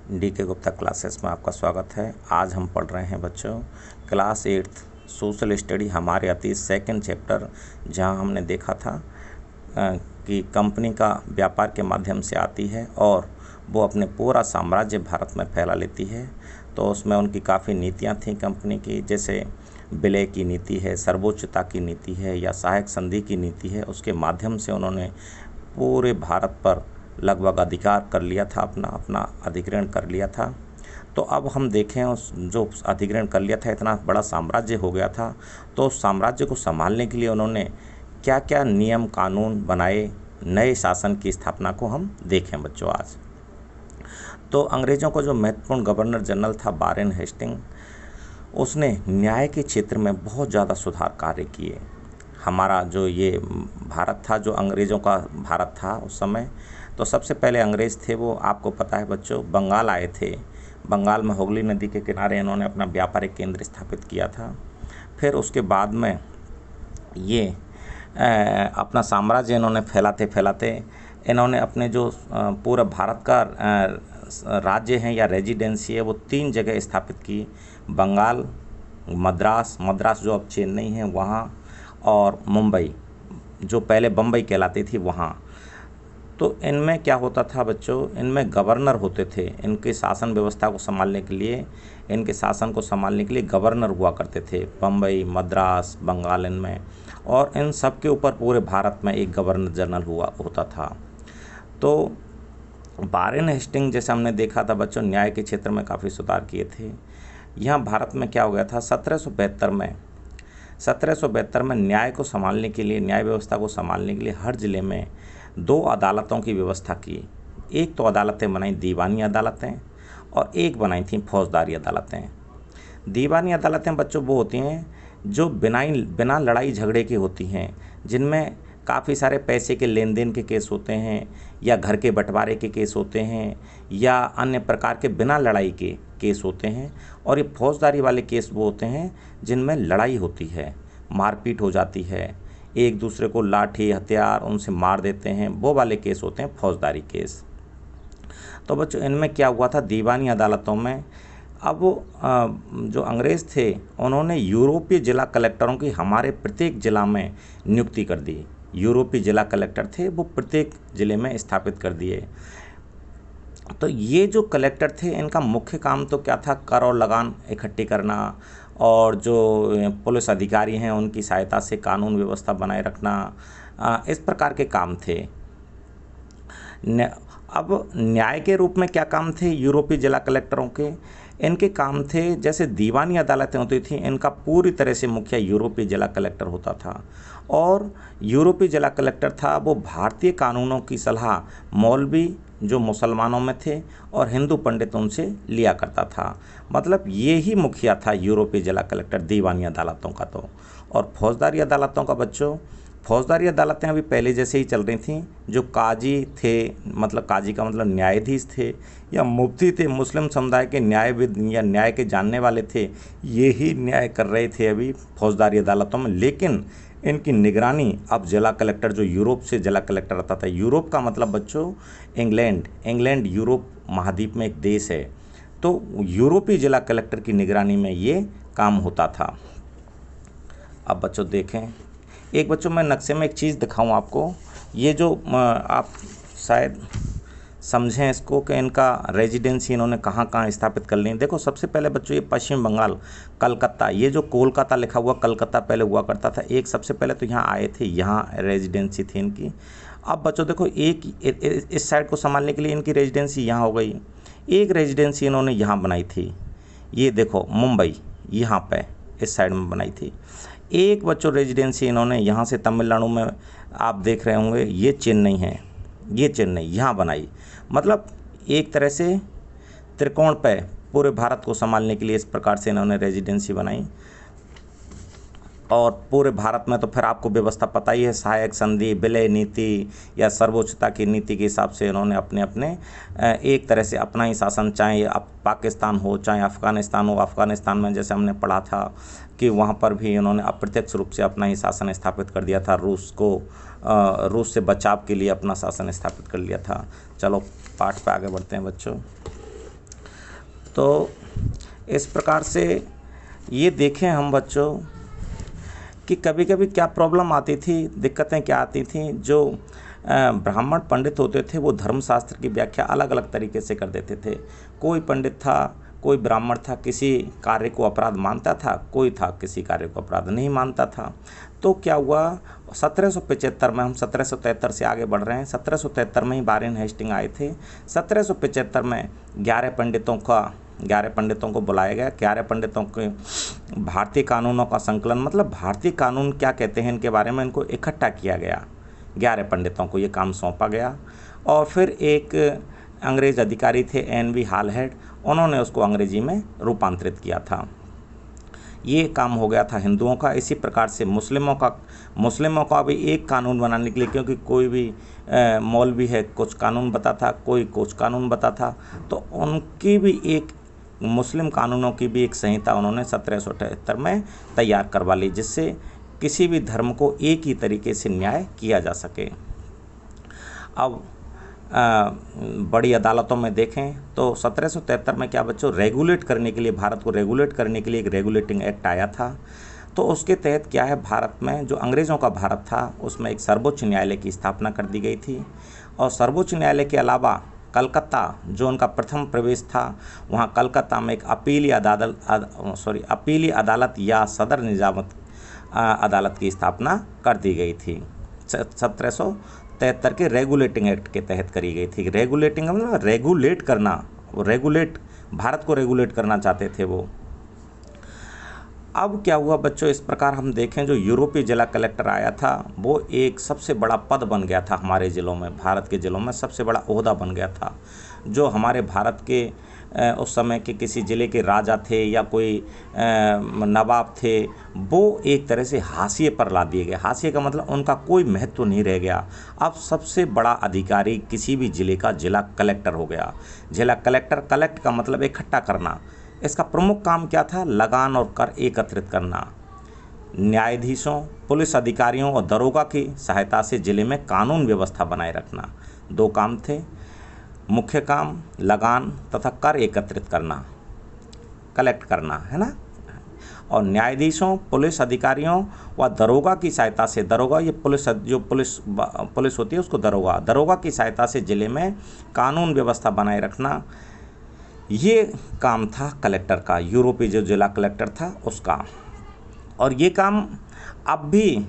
DK Gupta classes में आपका स्वागत है। आज हम पढ़ रहे हैं बच्चों क्लास 8th सोशल स्टडी हमारे अतीत सेकंड चैप्टर, जहां हमने देखा था कि कंपनी का व्यापार के माध्यम से आती है और वो अपने पूरा साम्राज्य भारत में फैला लेती है। तो उसमें उनकी काफ़ी नीतियां थीं कंपनी की, जैसे विलय की नीति है, सर्वोच्चता की नीति है या सहायक संधि की नीति है। उसके माध्यम से उन्होंने पूरे भारत पर लगभग अधिकार कर लिया था, अपना अधिग्रहण कर लिया था। तो अब हम देखें उस जो अधिग्रहण कर लिया था, इतना बड़ा साम्राज्य हो गया था, तो उस साम्राज्य को संभालने के लिए उन्होंने क्या क्या नियम कानून बनाए, नए शासन की स्थापना को हम देखें बच्चों आज। तो अंग्रेज़ों को जो महत्वपूर्ण गवर्नर जनरल था वारेन हेस्टिंग, उसने न्याय के क्षेत्र में बहुत ज़्यादा सुधार कार्य किए। हमारा जो ये भारत था, जो अंग्रेज़ों का भारत था उस समय, तो सबसे पहले अंग्रेज़ थे वो आपको पता है बच्चों, बंगाल आए थे। बंगाल में हुगली नदी के किनारे इन्होंने अपना व्यापारिक केंद्र स्थापित किया था। फिर उसके बाद में ये अपना साम्राज्य इन्होंने फैलाते फैलाते इन्होंने अपने जो पूरा भारत का राज्य हैं या रेजिडेंसी है वो 3 जगह स्थापित की। बंगाल, मद्रास जो अब चेन्नई है वहाँ, और मुंबई जो पहले बम्बई कहलाती थी वहाँ। तो इनमें क्या होता था बच्चों, इनमें गवर्नर होते थे। इनके शासन व्यवस्था को संभालने के लिए, इनके शासन को संभालने के लिए गवर्नर हुआ करते थे, बम्बई, मद्रास, बंगाल इनमें, और इन सब के ऊपर पूरे भारत में एक गवर्नर जनरल होता था। तो वारेन हेस्टिंग जैसे हमने देखा था बच्चों, न्याय के क्षेत्र में काफ़ी सुधार किए थे। यहाँ भारत में क्या हो गया था, 1772 में न्याय को संभालने के लिए, न्याय व्यवस्था को संभालने के लिए हर ज़िले में 2 अदालतों की व्यवस्था की। एक तो अदालतें बनाई दीवानी अदालतें, और एक बनाई थी फौजदारी अदालतें। दीवानी अदालतें बच्चों वो होती हैं जो बिना लड़ाई झगड़े की होती हैं, जिनमें काफ़ी सारे पैसे के लेन देन के केस होते हैं, या घर के बंटवारे के केस होते हैं, या अन्य प्रकार के बिना लड़ाई के केस होते हैं। और ये फौजदारी वाले केस वो होते हैं जिनमें लड़ाई होती है, मारपीट हो जाती है, एक दूसरे को लाठी हथियार उनसे मार देते हैं, वो वाले केस होते हैं फौजदारी केस। तो बच्चों इनमें क्या हुआ था, दीवानी अदालतों में अब जो अंग्रेज़ थे उन्होंने यूरोपीय जिला कलेक्टरों की हमारे प्रत्येक ज़िला में नियुक्ति कर दी। यूरोपीय जिला कलेक्टर थे वो प्रत्येक ज़िले में स्थापित कर दिए। तो ये जो कलेक्टर थे इनका मुख्य काम तो क्या था, कर और लगान इकट्ठी करना, और जो पुलिस अधिकारी हैं उनकी सहायता से कानून व्यवस्था बनाए रखना, इस प्रकार के काम थे। अब न्याय के रूप में क्या काम थे यूरोपीय जिला कलेक्टरों के, इनके काम थे जैसे दीवानी अदालतें होती थी, इनका पूरी तरह से मुखिया यूरोपीय जिला कलेक्टर होता था। और यूरोपीय जिला कलेक्टर था वो भारतीय कानूनों की सलाह मौलवी जो मुसलमानों में थे और हिंदू पंडित उनसे लिया करता था। मतलब ये ही मुखिया था यूरोपीय जिला कलेक्टर दीवानी अदालतों का। तो और फौजदारी अदालतों का बच्चों, फौजदारी अदालतें अभी पहले जैसे ही चल रही थीं। जो काजी थे, मतलब काजी का मतलब न्यायाधीश थे, या मुफ्ती थे, मुस्लिम समुदाय के न्यायविद या न्याय के जानने वाले थे, ये ही न्याय कर रहे थे अभी फौजदारी अदालतों में। लेकिन इनकी निगरानी अब जिला कलेक्टर, जो यूरोप से जिला कलेक्टर आता था, यूरोप का मतलब बच्चों इंग्लैंड यूरोप महाद्वीप में एक देश है, तो यूरोपीय जिला कलेक्टर की निगरानी में ये काम होता था। अब बच्चों देखें, एक बच्चों मैं नक्शे में एक चीज़ दिखाऊं आपको, ये जो आप शायद समझें इसको कि इनका रेजिडेंसी इन्होंने कहाँ कहाँ स्थापित कर ली। देखो सबसे पहले बच्चों ये पश्चिम बंगाल, कलकत्ता, ये जो कोलकाता लिखा हुआ कलकत्ता पहले हुआ करता था, एक सबसे पहले तो यहाँ आए थे, यहाँ रेजिडेंसी थी इनकी। अब बच्चों देखो एक इस साइड को संभालने के लिए इनकी रेजिडेंसी यहाँ हो गई, एक रेजिडेंसी इन्होंने यहाँ बनाई थी, ये देखो मुंबई यहाँ पे इस साइड में बनाई थी। एक बच्चों रेजिडेंसी इन्होंने यहाँ से तमिलनाडु में आप देख रहे होंगे, ये चेन्नई है, ये चेन्नई यहाँ बनाई। मतलब एक तरह से त्रिकोण पे पूरे भारत को संभालने के लिए इस प्रकार से इन्होंने रेजिडेंसी बनाई। और पूरे भारत में तो फिर आपको व्यवस्था पता ही है, सहायक संधि, विलय नीति या सर्वोच्चता की नीति के हिसाब से इन्होंने अपने एक तरह से अपना ही शासन, चाहे अब पाकिस्तान हो चाहे अफ़गानिस्तान हो। अफ़गानिस्तान में जैसे हमने पढ़ा था कि वहाँ पर भी इन्होंने अप्रत्यक्ष रूप से अपना ही शासन स्थापित कर दिया था, रूस से बचाव के लिए अपना शासन स्थापित कर लिया था। चलो पाठ पे आगे बढ़ते हैं बच्चों। तो इस प्रकार से ये देखें हम बच्चों कि कभी कभी क्या प्रॉब्लम आती थी, दिक्कतें क्या आती थी। जो ब्राह्मण पंडित होते थे वो धर्मशास्त्र की व्याख्या अलग अलग तरीके से कर देते थे। कोई पंडित था, कोई ब्राह्मण था, किसी कार्य को अपराध मानता था, कोई था किसी कार्य को अपराध नहीं मानता था। तो क्या हुआ, 1775 में, हम 1773 से आगे बढ़ रहे हैं, 1773 में ही वारेन हेस्टिंग आए थे। 1775 में 11 पंडितों को बुलाया गया। 11 पंडितों के भारतीय कानूनों का संकलन, मतलब भारतीय कानून क्या कहते हैं इनके बारे में, इनको इकट्ठा किया गया। 11 पंडितों को ये काम सौंपा गया और फिर एक अंग्रेज़ अधिकारी थे एन.वी. हालहेड, उन्होंने उसको अंग्रेजी में रूपांतरित किया था। ये काम हो गया था हिंदुओं का। इसी प्रकार से मुस्लिमों का भी एक कानून बनाने के लिए, क्योंकि कोई भी मौलवी है कुछ कानून बताता, कोई कुछ कानून बताता, तो उनकी भी एक मुस्लिम कानूनों की भी एक संहिता उन्होंने 1778 में तैयार करवा ली, जिससे किसी भी धर्म को एक ही तरीके से न्याय किया जा सके। अब बड़ी अदालतों में देखें तो 1773 में क्या बच्चों, रेगुलेट करने के लिए, भारत को रेगुलेट करने के लिए एक रेगुलेटिंग एक्ट आया था। तो उसके तहत क्या है, भारत में जो अंग्रेज़ों का भारत था उसमें एक सर्वोच्च न्यायालय की स्थापना कर दी गई थी। और सर्वोच्च न्यायालय के अलावा कलकत्ता, जो उनका प्रथम प्रवेश था, वहाँ कलकत्ता में एक अपीली अदालत या सदर निजामत अदालत की स्थापना कर दी गई थी। 1773 के रेगुलेटिंग एक्ट के तहत करी गई थी। रेगुलेटिंग मतलब रेगुलेट करना, भारत को रेगुलेट करना चाहते थे वो। अब क्या हुआ बच्चों, इस प्रकार हम देखें, जो यूरोपीय जिला कलेक्टर आया था वो एक सबसे बड़ा पद बन गया था हमारे ज़िलों में, भारत के ज़िलों में सबसे बड़ा ओहदा बन गया था। जो हमारे भारत के उस समय के किसी ज़िले के राजा थे या कोई नवाब थे, वो एक तरह से हाशिए पर ला दिए गए। हाशिए का मतलब उनका कोई महत्व नहीं रह गया। अब सबसे बड़ा अधिकारी किसी भी ज़िले का जिला कलेक्टर हो गया। जिला कलेक्टर, कलेक्ट का मतलब इकट्ठा करना। इसका प्रमुख काम क्या था, लगान और कर एकत्रित करना। न्यायाधीशों, पुलिस अधिकारियों और दरोगा की सहायता से ज़िले में कानून व्यवस्था बनाए रखना। 2 काम थे, मुख्य काम लगान तथा कर एकत्रित करना, कलेक्ट करना, है ना। और न्यायाधीशों, पुलिस अधिकारियों व दरोगा की सहायता से, दरोगा ये पुलिस होती है उसको दरोगा की सहायता से ज़िले में कानून व्यवस्था बनाए रखना। ये काम था कलेक्टर का, यूरोपीय जो जिला कलेक्टर था उसका। और ये काम अब भी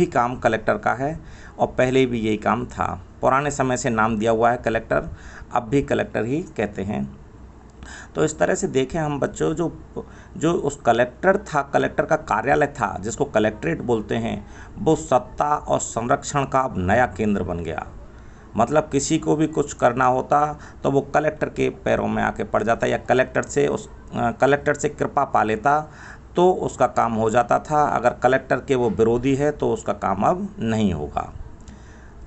काम कलेक्टर का है और पहले भी यही काम था। पुराने समय से नाम दिया हुआ है कलेक्टर, अब भी कलेक्टर ही कहते हैं। तो इस तरह से देखें हम बच्चों, जो उस कलेक्टर था, कलेक्टर का कार्यालय था जिसको कलेक्ट्रेट बोलते हैं, वो सत्ता और संरक्षण का अब नया केंद्र बन गया। मतलब किसी को भी कुछ करना होता तो वो कलेक्टर के पैरों में आके पड़ जाता, या कलेक्टर से कृपा पा लेता तो उसका काम हो जाता था। अगर कलेक्टर के वो विरोधी है तो उसका काम अब नहीं होगा।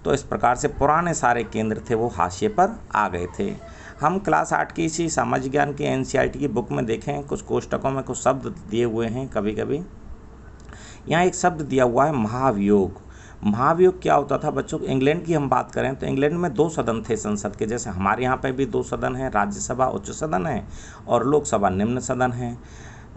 तो इस प्रकार से पुराने सारे केंद्र थे वो हाशिए पर आ गए थे। हम क्लास 8 की इसी सामाजिक ज्ञान की NCERT की बुक में देखें, कुछ कोष्टकों में कुछ शब्द दिए हुए हैं। कभी कभी यहाँ एक शब्द दिया हुआ है महाभियोग। महाभियोग क्या होता था बच्चों, इंग्लैंड की हम बात करें तो इंग्लैंड में 2 सदन थे संसद के, जैसे हमारे यहाँ पे भी 2 सदन हैं, राज्यसभा उच्च सदन है और लोकसभा निम्न सदन है।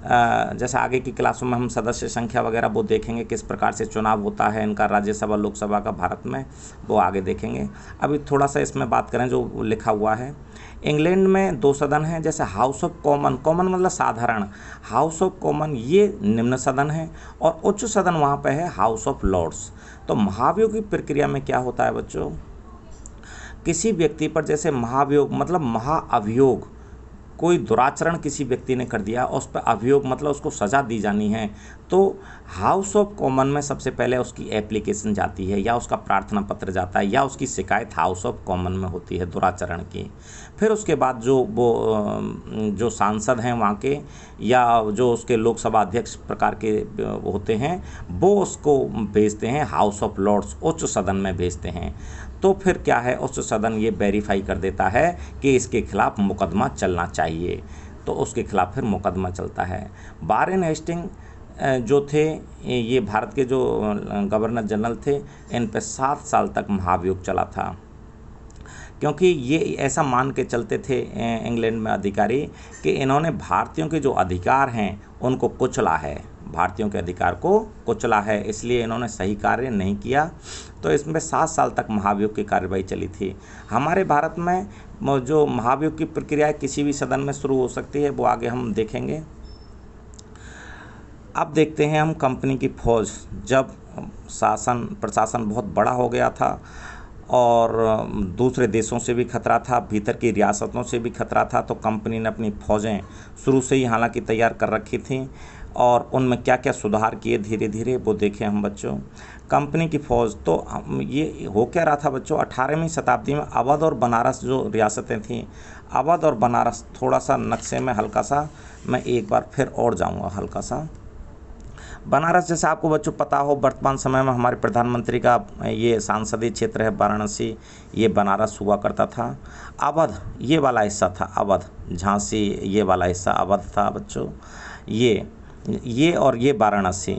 जैसे आगे की क्लासों में हम सदस्य संख्या वगैरह वो देखेंगे, किस प्रकार से चुनाव होता है इनका, राज्यसभा लोकसभा का भारत में, वो आगे देखेंगे। अभी थोड़ा सा इसमें बात करें जो लिखा हुआ है। इंग्लैंड में 2 सदन हैं, जैसे हाउस ऑफ कॉमन मतलब साधारण, हाउस ऑफ कॉमन ये निम्न सदन है और उच्च सदन वहाँ पे है हाउस ऑफ लॉर्ड्स। तो महाभियोग की प्रक्रिया में क्या होता है बच्चों, किसी व्यक्ति पर जैसे महाभियोग मतलब महाअभियोग, कोई दुराचरण किसी व्यक्ति ने कर दिया, उस पर अभियोग मतलब उसको सज़ा दी जानी है, तो हाउस ऑफ कॉमन में सबसे पहले उसकी एप्लीकेशन जाती है या उसका प्रार्थना पत्र जाता है या उसकी शिकायत हाउस ऑफ कॉमन में होती है दुराचरण की। फिर उसके बाद जो सांसद हैं वहाँ के या जो उसके लोकसभा अध्यक्ष प्रकार के होते हैं, वो उसको भेजते हैं हाउस ऑफ लॉर्ड्स, उच्च सदन में भेजते हैं। तो फिर क्या है, उच्च सदन ये वेरीफाई कर देता है कि इसके खिलाफ मुकदमा चलना चाहिए, तो उसके खिलाफ फिर मुकदमा चलता है। वारेन हेस्टिंग जो थे ये भारत के जो गवर्नर जनरल थे, इन पे 7 साल तक महाभियोग चला था। क्योंकि ये ऐसा मान के चलते थे इंग्लैंड में अधिकारी कि इन्होंने भारतीयों के जो अधिकार हैं उनको कुचला है, भारतीयों के अधिकार को कुचला है, इसलिए इन्होंने सही कार्य नहीं किया। तो इसमें 7 साल तक महाभियोग की कार्रवाई चली थी। हमारे भारत में जो महाभियोग की प्रक्रिया किसी भी सदन में शुरू हो सकती है, वो आगे हम देखेंगे। अब देखते हैं हम कंपनी की फौज, जब शासन प्रशासन बहुत बड़ा हो गया था और दूसरे देशों से भी खतरा था, भीतर की रियासतों से भी खतरा था, तो कंपनी ने अपनी फ़ौजें शुरू से ही हालांकि तैयार कर रखी थी और उनमें क्या क्या सुधार किए धीरे धीरे वो देखें हम बच्चों। कंपनी की फ़ौज तो ये हो क्या रहा था बच्चों, 18वीं शताब्दी में अवध और बनारस जो रियासतें थीं, अवध और बनारस, थोड़ा सा नक्शे में हल्का सा मैं एक बार फिर और जाऊँगा हल्का सा। बनारस, जैसे आपको बच्चों पता हो, वर्तमान समय में हमारे प्रधानमंत्री का ये सांसदीय क्षेत्र है वाराणसी, ये बनारस हुआ करता था। अवध ये वाला हिस्सा था, अवध झांसी ये वाला हिस्सा अवध था बच्चों, ये और ये वाराणसी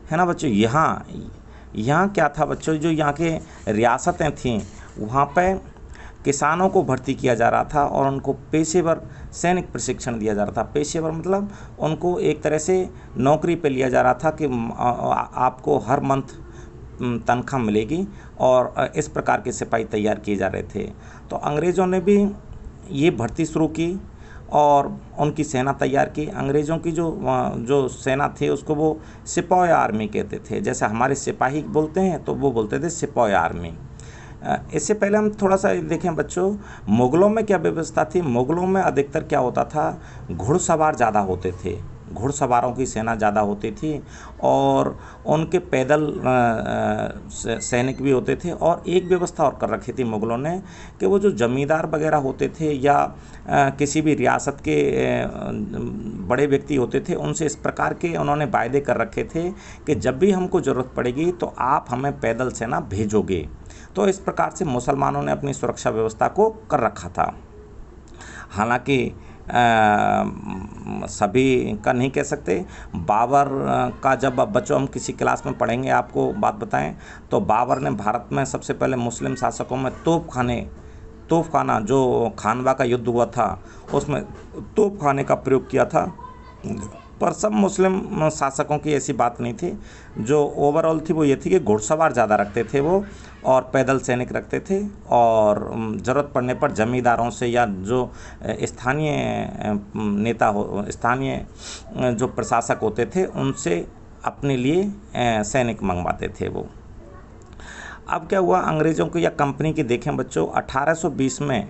है ना बच्चों। यहाँ क्या था बच्चों, जो यहाँ के रियासतें थीं वहाँ पे किसानों को भर्ती किया जा रहा था और उनको पेशेवर सैनिक प्रशिक्षण दिया जा रहा था। पेशेवर मतलब उनको एक तरह से नौकरी पे लिया जा रहा था कि आपको हर मंथ तनख्वाह मिलेगी, और इस प्रकार के सिपाही तैयार किए जा रहे थे। तो अंग्रेज़ों ने भी ये भर्ती शुरू की और उनकी सेना तैयार की। अंग्रेज़ों की जो सेना थी उसको वो सिपाही आर्मी कहते थे, जैसे हमारे सिपाही बोलते हैं तो वो बोलते थे सिपाही आर्मी। इससे पहले हम थोड़ा सा देखें बच्चों, मुग़लों में क्या व्यवस्था थी। मुग़लों में अधिकतर क्या होता था, घुड़सवार ज़्यादा होते थे, घुड़सवारों की सेना ज़्यादा होती थी और उनके पैदल सैनिक भी होते थे। और एक व्यवस्था और कर रखी थी मुग़लों ने कि वो जो जमींदार वगैरह होते थे या किसी भी रियासत के बड़े व्यक्ति होते थे, उनसे इस प्रकार के उन्होंने वायदे कर रखे थे कि जब भी हमको ज़रूरत पड़ेगी तो आप हमें पैदल सेना भेजोगे। तो इस प्रकार से मुसलमानों ने अपनी सुरक्षा व्यवस्था को कर रखा था। हालांकि सभी का नहीं कह सकते। बाबर का जब बच्चों हम किसी क्लास में पढ़ेंगे, आपको बात बताएं तो बाबर ने भारत में सबसे पहले मुस्लिम शासकों में तोपखाना जो खानवा का युद्ध हुआ था उसमें तोपखाने का प्रयोग किया था। पर सब मुस्लिम शासकों की ऐसी बात नहीं थी। जो ओवरऑल थी वो ये थी कि घुड़सवार ज़्यादा रखते थे वो और पैदल सैनिक रखते थे, और ज़रूरत पड़ने पर जमींदारों से या जो स्थानीय नेता हो, स्थानीय जो प्रशासक होते थे उनसे अपने लिए सैनिक मंगवाते थे वो। अब क्या हुआ, अंग्रेज़ों की या कंपनी की देखें बच्चों, 1820 में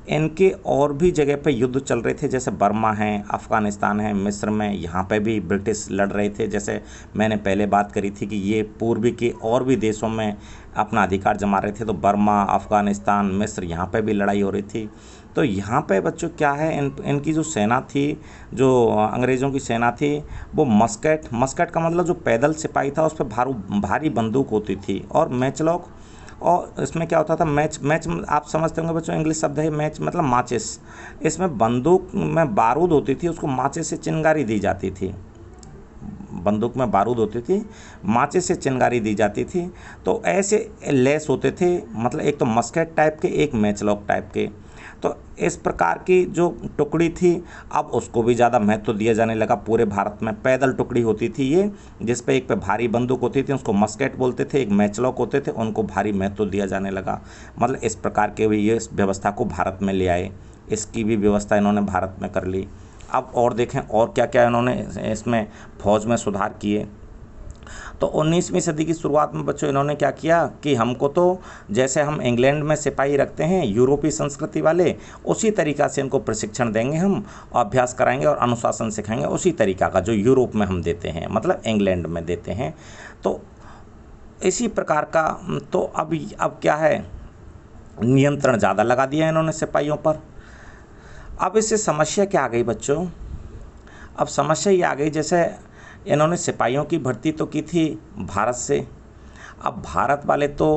इनके और भी जगह पे युद्ध चल रहे थे, जैसे बर्मा है, अफ़गानिस्तान है, मिस्र में, यहाँ पे भी ब्रिटिश लड़ रहे थे। जैसे मैंने पहले बात करी थी कि ये पूर्वी के और भी देशों में अपना अधिकार जमा रहे थे, तो बर्मा, अफ़गानिस्तान, मिस्र, यहाँ पे भी लड़ाई हो रही थी। तो यहाँ पे बच्चों क्या है, इनकी जो सेना थी, जो अंग्रेज़ों की सेना थी, वो मस्केट का मतलब जो पैदल सिपाही था उस पर भारी बंदूक होती थी, और मैचलॉक, और इसमें क्या होता था, मैच आप समझते होंगे बच्चों, इंग्लिश शब्द है मैच, मतलब माचिस। इसमें बंदूक में बारूद होती थी, उसको माचिस से चिंगारी दी जाती थी। बंदूक में बारूद होती थी, माचिस से चिंगारी दी जाती थी। तो ऐसे लेस होते थे, मतलब एक तो मस्केट टाइप के, एक मैचलॉक टाइप के। तो इस प्रकार की जो टुकड़ी थी, अब उसको भी ज़्यादा महत्व दिया जाने लगा। पूरे भारत में पैदल टुकड़ी होती थी ये, जिस पे एक पे भारी बंदूक होती थी, उसको मस्केट बोलते थे, एक मैचलॉक होते थे, उनको भारी महत्व दिया जाने लगा। मतलब इस प्रकार के भी ये इस व्यवस्था को भारत में ले आए, इसकी भी व्यवस्था इन्होंने भारत में कर ली। अब और देखें और क्या क्या इन्होंने इसमें फौज में सुधार किए। तो 19वीं सदी की शुरुआत में बच्चों इन्होंने क्या किया कि हमको तो जैसे हम इंग्लैंड में सिपाही रखते हैं यूरोपीय संस्कृति वाले, उसी तरीक़ा से इनको प्रशिक्षण देंगे, हम अभ्यास कराएंगे और अनुशासन सिखाएंगे उसी तरीक़ा का जो यूरोप में हम देते हैं, मतलब इंग्लैंड में देते हैं। तो इसी प्रकार का, तो अब क्या है, नियंत्रण ज़्यादा लगा दिया इन्होंने सिपाहियों पर। अब इससे समस्या क्या आ गई बच्चों, अब समस्या ये आ गई, जैसे इन्होंने सिपाहियों की भर्ती तो की थी भारत से। अब भारत वाले तो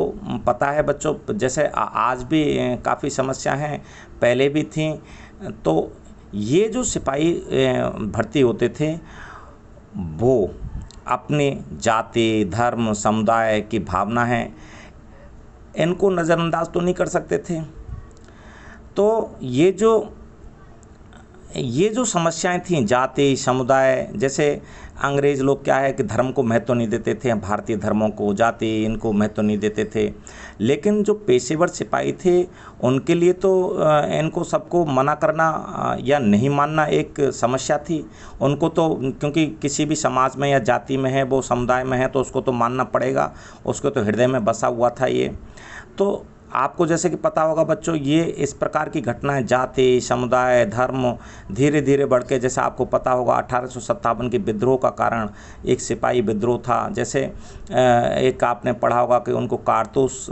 पता है बच्चों, जैसे आज भी काफ़ी समस्या हैं, पहले भी थी। तो ये जो सिपाही भर्ती होते थे वो अपने जाति, धर्म, समुदाय की भावना है, इनको नज़रअंदाज तो नहीं कर सकते थे। तो ये जो समस्याएं थीं, जाति समुदाय, जैसे अंग्रेज़ लोग क्या है कि धर्म को महत्व नहीं देते थे, भारतीय धर्मों को, जाति, इनको महत्व नहीं देते थे। लेकिन जो पेशेवर सिपाही थे उनके लिए तो इनको सबको मना करना या नहीं मानना एक समस्या थी। उनको तो, क्योंकि किसी भी समाज में या जाति में है, वो समुदाय में है, तो उसको तो मानना पड़ेगा, उसको तो हृदय में बसा हुआ था ये। तो आपको जैसे कि पता होगा बच्चों, ये इस प्रकार की घटनाएं, जाति समुदाय धर्म धीरे धीरे बढ़ के, जैसे आपको पता होगा 1857 के विद्रोह का कारण एक सिपाही विद्रोह था। जैसे एक आपने पढ़ा होगा कि उनको कारतूस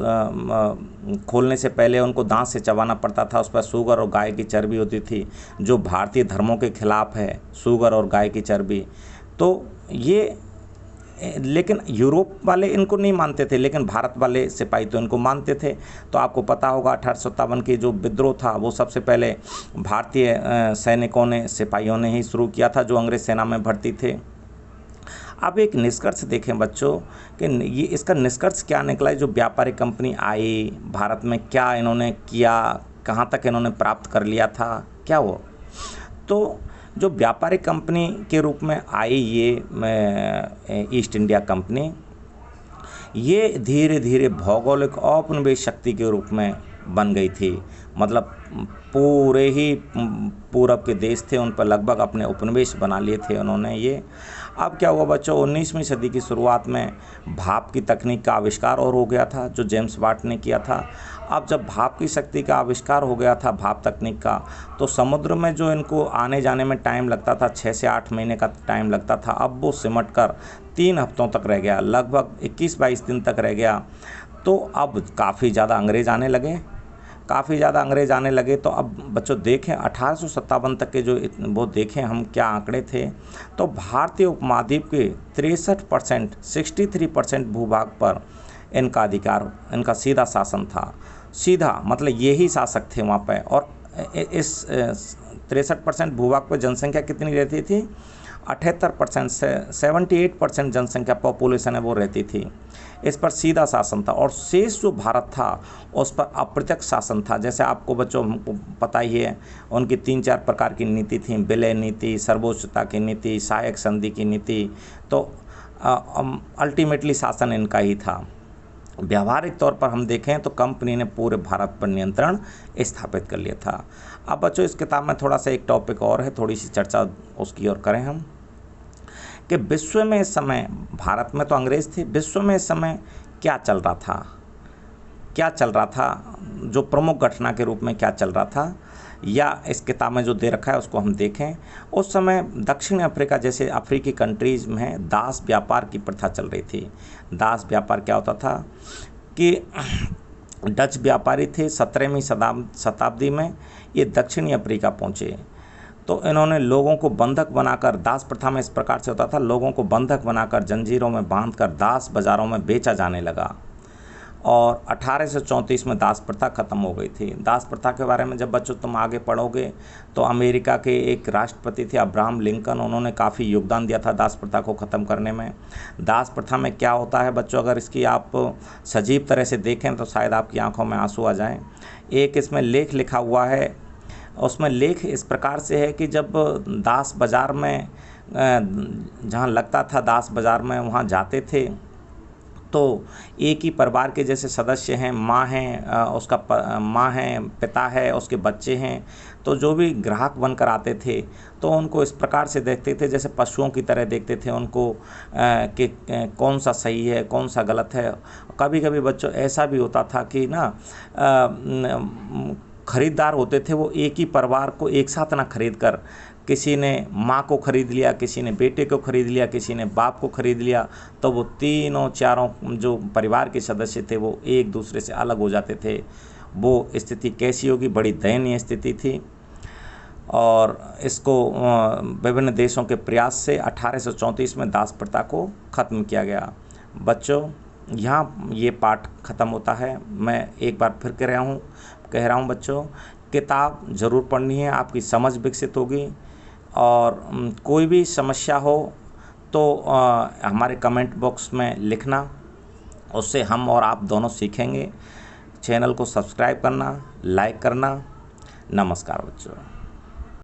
खोलने से पहले उनको दांत से चबाना पड़ता था, उस पर शुगर और गाय की चर्बी होती थी, जो भारतीय धर्मों के खिलाफ है, शुगर और गाय की चर्बी। तो ये, लेकिन यूरोप वाले इनको नहीं मानते थे, लेकिन भारत वाले सिपाही तो इनको मानते थे। तो आपको पता होगा 1857 की जो विद्रोह था वो सबसे पहले भारतीय सैनिकों ने, सिपाहियों ने ही शुरू किया था, जो अंग्रेज सेना में भर्ती थे। अब एक निष्कर्ष देखें बच्चों कि ये इसका निष्कर्ष क्या निकला है। जो व्यापारिक कंपनी आई भारत में, क्या इन्होंने किया, कहाँ तक इन्होंने प्राप्त कर लिया था, क्या हो। तो जो व्यापारिक कंपनी के रूप में आई ये ईस्ट इंडिया कंपनी, ये धीरे धीरे भौगोलिक औपनिवेश शक्ति के रूप में बन गई थी। मतलब पूरे ही पूरब के देश थे, उन पर लगभग अपने उपनिवेश बना लिए थे उन्होंने ये। अब क्या हुआ बच्चों, 19वीं सदी की शुरुआत में भाप की तकनीक का आविष्कार और हो गया था, जो जेम्स वाट ने किया था। अब जब भाप की शक्ति का आविष्कार हो गया था, भाप तकनीक का, तो समुद्र में जो इनको आने जाने में टाइम लगता था, 6 से 8 महीने का टाइम लगता था, अब वो सिमट कर 3 हफ्तों तक रह गया, लगभग 21-22 दिन तक रह गया। तो अब काफ़ी ज़्यादा अंग्रेज़ आने लगे। तो अब बच्चों देखें 1857 तक के जो वो देखें हम क्या आंकड़े थे, तो भारतीय उपमहाद्वीप के 63%, 63% भूभाग पर इनका अधिकार, इनका सीधा शासन था। सीधा मतलब यही शासक थे वहाँ पे। और इस 63% भूभाग पर जनसंख्या कितनी रहती थी, 78% से 78% जनसंख्या पॉपुलेशन है वो रहती थी। इस पर सीधा शासन था। और शेष जो भारत था उस पर अप्रत्यक्ष शासन था। जैसे आपको बच्चों हमको पता ही है, उनकी 3-4 प्रकार की नीति थी, विलय नीति, सर्वोच्चता की नीति, सहायक संधि की नीति। तो अल्टीमेटली शासन इनका ही था। व्यावहारिक तौर पर हम देखें तो कंपनी ने पूरे भारत पर नियंत्रण स्थापित कर लिया था। अब बच्चों इस किताब में थोड़ा सा एक टॉपिक और है, थोड़ी सी चर्चा उसकी ओर करें हम, कि विश्व में इस समय, भारत में तो अंग्रेज़ थे, विश्व में इस समय क्या चल रहा था, जो प्रमुख घटना के रूप में क्या चल रहा था, या इस किताब में जो दे रखा है उसको हम देखें। उस समय दक्षिण अफ्रीका जैसे अफ्रीकी कंट्रीज़ में दास व्यापार की प्रथा चल रही थी। दास व्यापार क्या होता था कि डच व्यापारी थे 17वीं शताब्दी में, ये दक्षिणी अफ्रीका पहुँचे। तो इन्होंने लोगों को बंधक बनाकर, दास प्रथा में इस प्रकार से होता था, लोगों को बंधक बनाकर जंजीरों में बांधकर दास बाज़ारों में बेचा जाने लगा। और 1834 में दास प्रथा ख़त्म हो गई थी। दास प्रथा के बारे में जब बच्चों तुम आगे पढ़ोगे तो अमेरिका के एक राष्ट्रपति थे अब्राहम लिंकन, उन्होंने काफ़ी योगदान दिया था दास प्रथा को ख़त्म करने में। दास प्रथा में क्या होता है बच्चों, अगर इसकी आप सजीव तरह से देखें तो शायद आपकी आंखों में आंसू आ जाएं। एक इसमें लेख लिखा हुआ है, उसमें लेख इस प्रकार से है कि जब दास बाज़ार में, जहाँ लगता था दास बाज़ार में, वहाँ जाते थे तो एक ही परिवार के जैसे सदस्य हैं, माँ हैं, उसका माँ है, पिता है, उसके बच्चे हैं, तो जो भी ग्राहक बनकर आते थे तो उनको इस प्रकार से देखते थे जैसे पशुओं की तरह देखते थे उनको, कि कौन सा सही है कौन सा गलत है। कभी कभी बच्चों ऐसा भी होता था कि ना खरीदार होते थे वो एक ही परिवार को एक साथ ना खरीद कर, किसी ने माँ को ख़रीद लिया, किसी ने बेटे को ख़रीद लिया, किसी ने बाप को ख़रीद लिया, तो वो तीनों चारों जो परिवार के सदस्य थे वो एक दूसरे से अलग हो जाते थे। वो स्थिति कैसी होगी, बड़ी दयनीय स्थिति थी। और इसको विभिन्न देशों के प्रयास से 1834 में दास प्रथा को ख़त्म किया गया। बच्चों यहाँ ये पाठ ख़त्म होता है। मैं एक बार फिर कह रहा हूँ बच्चों, किताब ज़रूर पढ़नी है, आपकी समझ विकसित होगी। और कोई भी समस्या हो तो हमारे कमेंट बॉक्स में लिखना, उससे हम और आप दोनों सीखेंगे। चैनल को सब्सक्राइब करना, लाइक करना, नमस्कार बच्चों।